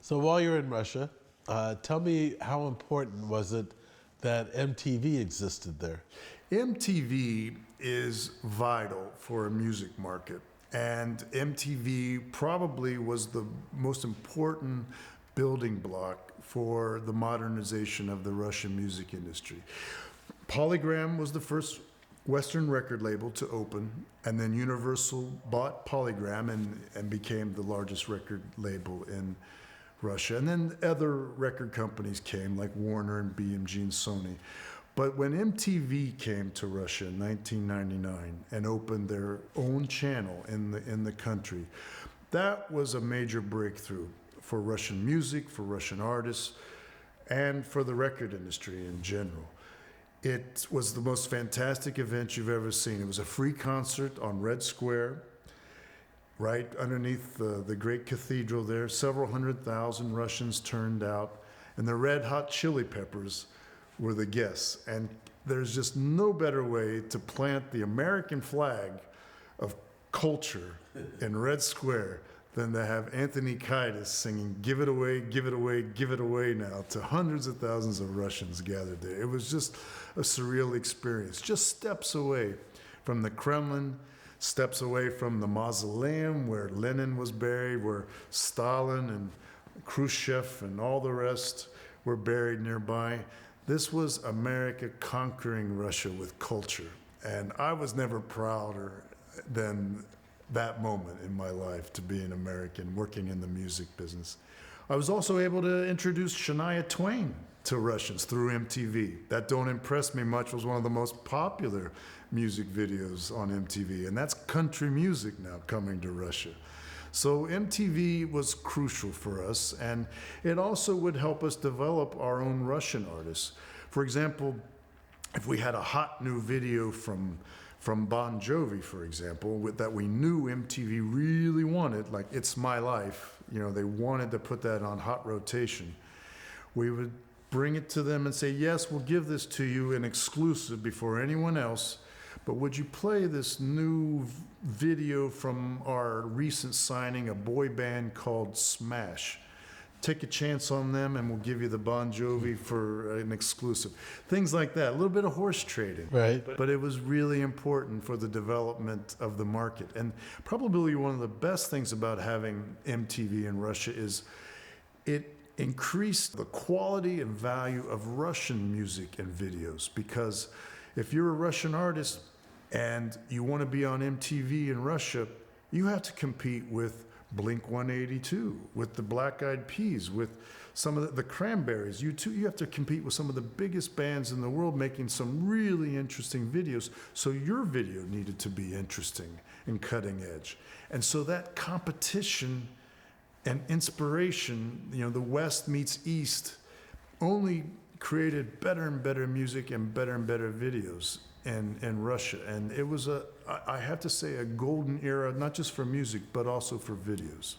So while you're in Russia, tell me how important was it that MTV existed there? MTV is vital for a music market, and MTV probably was the most important building block for the modernization of the Russian music industry. Polygram was the first Western record label to open, and then Universal bought Polygram and became the largest record label in Russia. And then other record companies came, like Warner and BMG and Sony. But when MTV came to Russia in 1999 and opened their own channel in the country, that was a major breakthrough for Russian music, for Russian artists, and for the record industry in general. It was the most fantastic event you've ever seen. It was a free concert on Red Square, right underneath the great cathedral there. Several 100,000 Russians turned out, and the Red Hot Chili Peppers were the guests. And there's just no better way to plant the American flag of culture in Red Square than to have Anthony Kiedis singing "Give It Away, Give It Away, Give It Away Now" to hundreds of thousands of Russians gathered there. It was just a surreal experience, just steps away from the Kremlin, steps away from the mausoleum where Lenin was buried, where Stalin and Khrushchev and all the rest were buried nearby. This was America conquering Russia with culture. And I was never prouder than that moment in my life to be an American working in the music business. I was also able to introduce Shania Twain to Russians through MTV. That Don't Impress Me Much was one of the most popular music videos on MTV, and that's country music now coming to Russia. So MTV was crucial for us, and it also would help us develop our own Russian artists. For example, if we had a hot new video from Bon Jovi, for example, that we knew MTV really wanted, like "It's My Life," they wanted to put that on hot rotation, we would bring it to them and say, "Yes, we'll give this to you in exclusive before anyone else, but would you play this new video from our recent signing, a boy band called Smash? Take a chance on them and we'll give you the Bon Jovi for an exclusive." Things like that, a little bit of horse trading. Right. But it was really important for the development of the market. And probably one of the best things about having MTV in Russia is it increased the quality and value of Russian music and videos, because if you're a Russian artist and you want to be on MTV in Russia, you have to compete with Blink-182, with the Black Eyed Peas, with some of the Cranberries. You have to compete with some of the biggest bands in the world making some really interesting videos. So your video needed to be interesting and cutting edge. And so that competition and inspiration, the West meets East, only created better and better music and better videos in Russia. And it was I have to say, a golden era, not just for music, but also for videos.